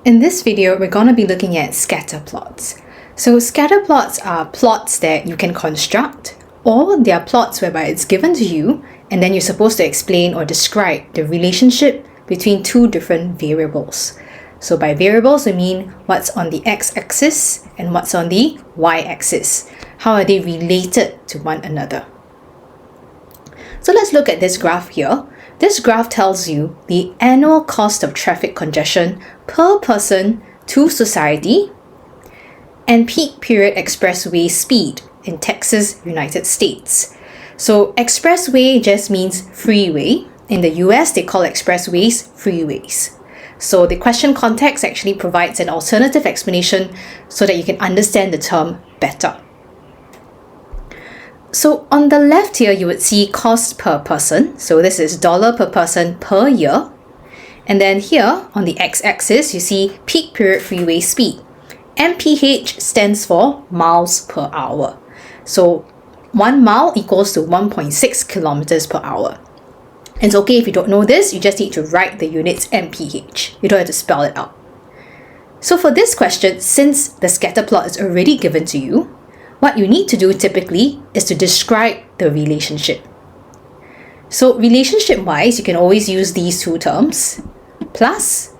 In this video, we're going to be looking at scatterplots. So scatterplots are plots that you can construct, or they are plots whereby it's given to you and then you're supposed to explain or describe the relationship between two different variables. So by variables, we mean what's on the x-axis and what's on the y-axis. How are they related to one another? So let's look at this graph here. This graph tells you the annual cost of traffic congestion per person to society and peak period expressway speed in Texas, United States. So expressway just means freeway. In the US, they call expressways freeways. So the question context actually provides an alternative explanation so that you can understand the term better. So on the left here, you would see cost per person. So this is dollar per person per year. And then here on the x-axis, you see peak period freeway speed. MPH stands for miles per hour. So 1 mile equals to 1.6 kilometers per hour. It's okay if you don't know this, you just need to write the units MPH. You don't have to spell it out. So for this question, since the scatter plot is already given to you, what you need to do typically is to describe the relationship. So relationship-wise, you can always use these two terms. Plus,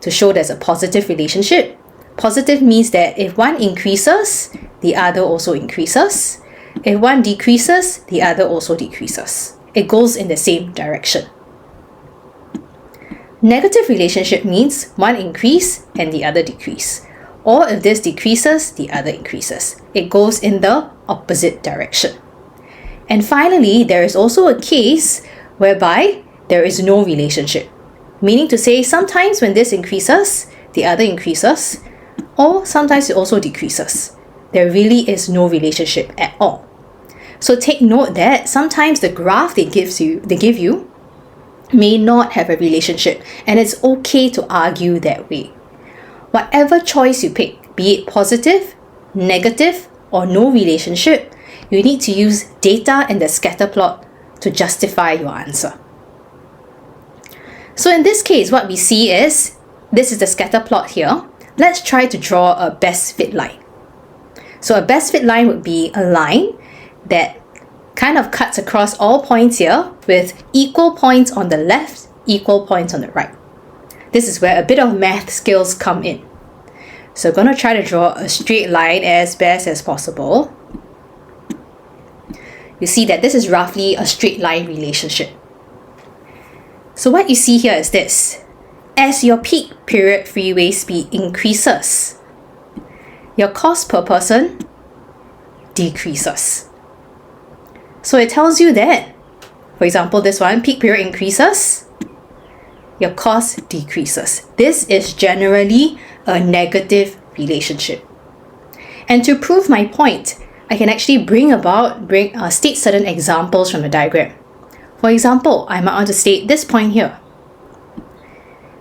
to show there's a positive relationship. Positive means that if one increases, the other also increases. If one decreases, the other also decreases. It goes in the same direction. Negative relationship means one increase and the other decrease. Or if this decreases, the other increases. It goes in the opposite direction. And finally, there is also a case whereby there is no relationship. Meaning to say, sometimes when this increases, the other increases, or sometimes it also decreases. There really is no relationship at all. So take note that sometimes the graph they give you may not have a relationship, and it's okay to argue that way. Whatever choice you pick, be it positive, negative, or no relationship, you need to use data in the scatter plot to justify your answer. So in this case, what we see is, this is the scatter plot here. Let's try to draw a best fit line. So a best fit line would be a line that kind of cuts across all points here with equal points on the left, equal points on the right. This is where a bit of math skills come in. So I'm going to try to draw a straight line as best as possible. You see that this is roughly a straight line relationship. So what you see here is this. As your peak period freeway speed increases, your cost per person decreases. So it tells you that, for example, this one, peak period increases, your cost decreases. This is generally a negative relationship. And to prove my point, I can actually state certain examples from the diagram. For example, I might want to state this point here.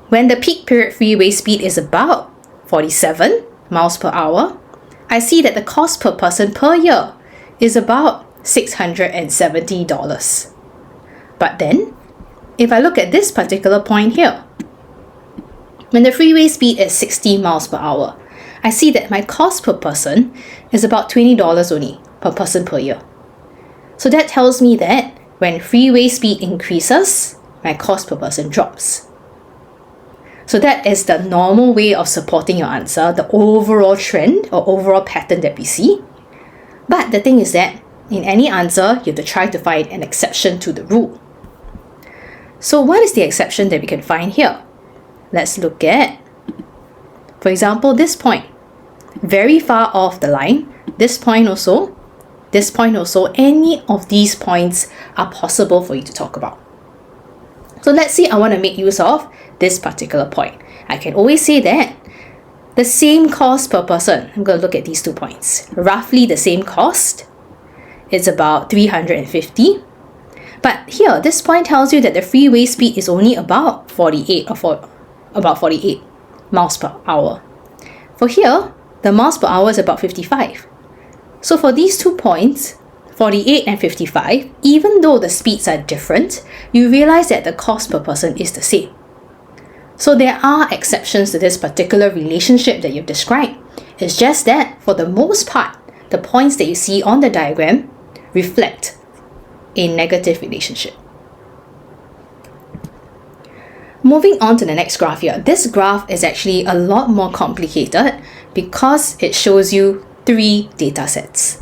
When the peak period freeway speed is about 47 miles per hour, I see that the cost per person per year is about $670. But then, if I look at this particular point here, when the freeway speed is 60 miles per hour, I see that my cost per person is about $20 only per person per year. So that tells me that when freeway speed increases, my cost per person drops. So that is the normal way of supporting your answer, the overall trend or overall pattern that we see. But the thing is that in any answer, you have to try to find an exception to the rule. So what is the exception that we can find here? Let's look at, for example, this point. Very far off the line, this point also, any of these points are possible for you to talk about. So let's say I want to make use of this particular point. I can always say that the same cost per person, I'm going to look at these 2 points, roughly the same cost, it's about $350. But here, this point tells you that the freeway speed is only about 48 miles per hour. For here, the miles per hour is about 55. So for these 2 points, 48 and 55, even though the speeds are different, you realize that the cost per person is the same. So there are exceptions to this particular relationship that you've described. It's just that, for the most part, the points that you see on the diagram reflect a negative relationship. Moving on to the next graph here. This graph is actually a lot more complicated because it shows you 3 data sets.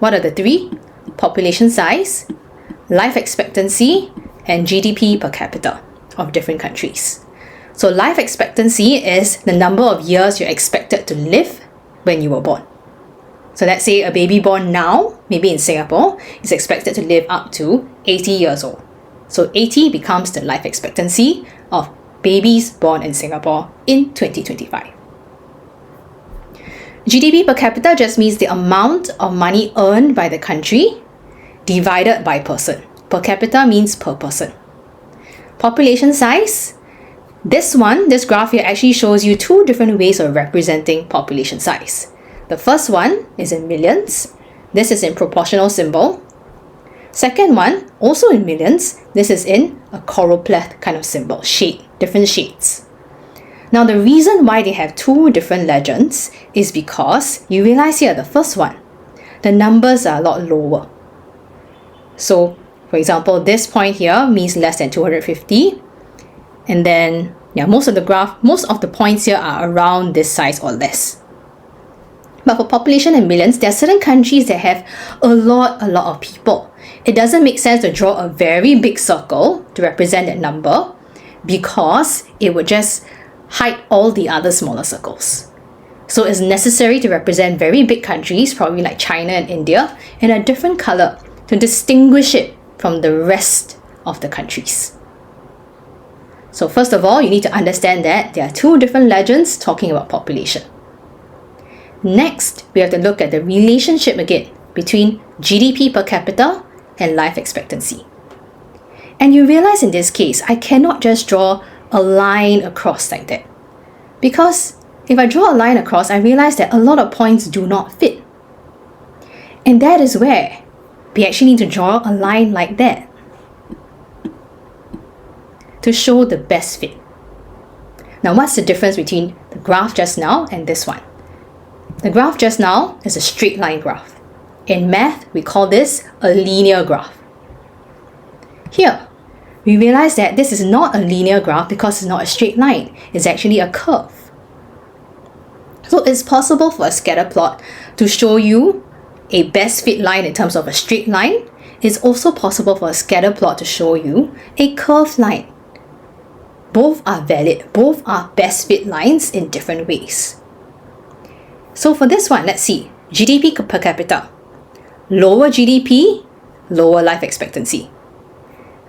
What are the 3? Population size, life expectancy, and GDP per capita of different countries. So life expectancy is the number of years you're expected to live when you were born. So let's say a baby born now, maybe in Singapore, is expected to live up to 80 years old. So 80 becomes the life expectancy of babies born in Singapore in 2025. GDP per capita just means the amount of money earned by the country divided by person. Per capita means per person. Population size. This graph here actually shows you 2 different ways of representing population size. The first one is in millions. This is in proportional symbol. Second one, also in millions. This is in a choropleth kind of symbol, different shades. Now the reason why they have 2 different legends is because you realize here, the first one, the numbers are a lot lower. So for example, this point here means less than 250. And then, most of the points here are around this size or less. But for population in millions, there are certain countries that have a lot of people. It doesn't make sense to draw a very big circle to represent that number because it would just hide all the other smaller circles. So it's necessary to represent very big countries, probably like China and India, in a different color to distinguish it from the rest of the countries. So first of all, you need to understand that there are 2 different legends talking about population. Next, we have to look at the relationship again between GDP per capita and life expectancy. And you realize in this case, I cannot just draw a line across like that. Because if I draw a line across, I realize that a lot of points do not fit. And that is where we actually need to draw a line like that to show the best fit. Now, what's the difference between the graph just now and this one? The graph just now is a straight line graph. In math, we call this a linear graph. Here, we realize that this is not a linear graph because it's not a straight line. It's actually a curve. So it's possible for a scatter plot to show you a best fit line in terms of a straight line. It's also possible for a scatter plot to show you a curved line. Both are valid. Both are best fit lines in different ways. So for this one, let's see. GDP per capita. Lower GDP, lower life expectancy.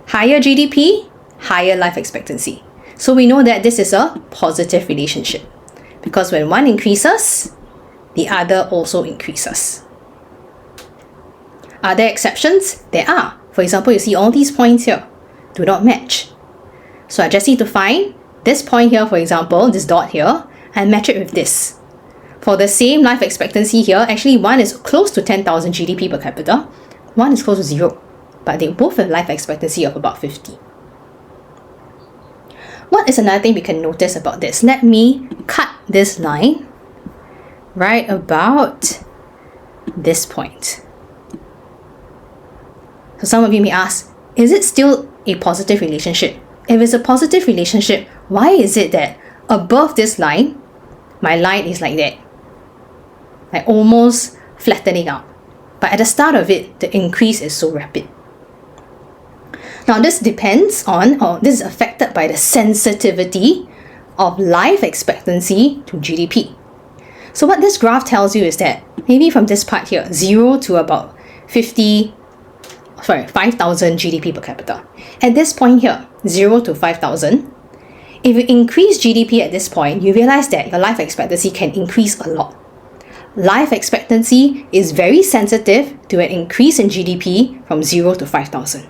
Higher GDP, higher life expectancy. So we know that this is a positive relationship because when one increases, the other also increases. Are there exceptions? There are. For example, you see all these points here do not match. So I just need to find this point here, for example, this dot here, and match it with this. For the same life expectancy here, actually one is close to 10,000 GDP per capita, one is close to 0, but they both have life expectancy of about 50. What is another thing we can notice about this? Let me cut this line right about this point. So some of you may ask, is it still a positive relationship? If it's a positive relationship, why is it that above this line, my line is like that? Like almost flattening out. But at the start of it, the increase is so rapid. Now this depends on, or this is affected by the sensitivity of life expectancy to GDP. So what this graph tells you is that maybe from this part here, 0 to about 5,000 GDP per capita. At this point here, 0 to 5,000, if you increase GDP at this point, you realize that your life expectancy can increase a lot. Life expectancy is very sensitive to an increase in GDP from 0 to 5,000.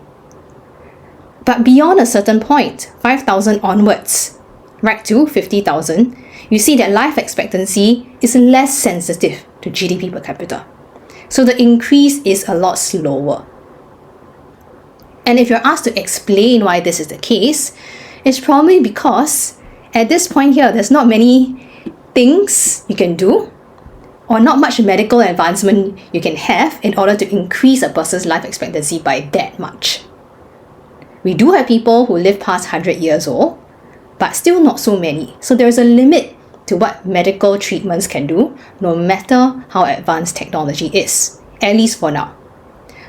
But beyond a certain point, 5,000 onwards, right to 50,000, you see that life expectancy is less sensitive to GDP per capita. So the increase is a lot slower. And if you're asked to explain why this is the case, it's probably because At this point here, there's not many things you can do or not much medical advancement you can have in order to increase a person's life expectancy by that much. We do have people who live past 100 years old, but still not so many. So there's a limit to what medical treatments can do, no matter how advanced technology is, at least for now.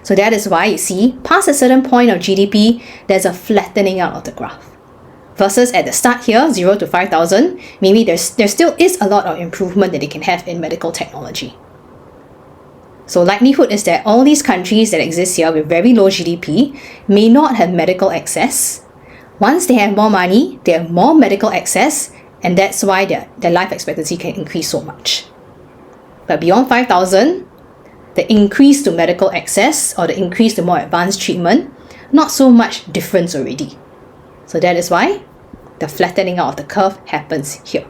So that is why you see, past a certain point of GDP, there's a flattening out of the graph. Versus at the start here, 0 to 5,000, maybe there still is a lot of improvement that they can have in medical technology. So likelihood is that all these countries that exist here with very low GDP may not have medical access. Once they have more money, they have more medical access, and that's why their life expectancy can increase so much. But beyond 5,000, the increase to medical access or the increase to more advanced treatment, not so much difference already. So that is why the flattening out of the curve happens here.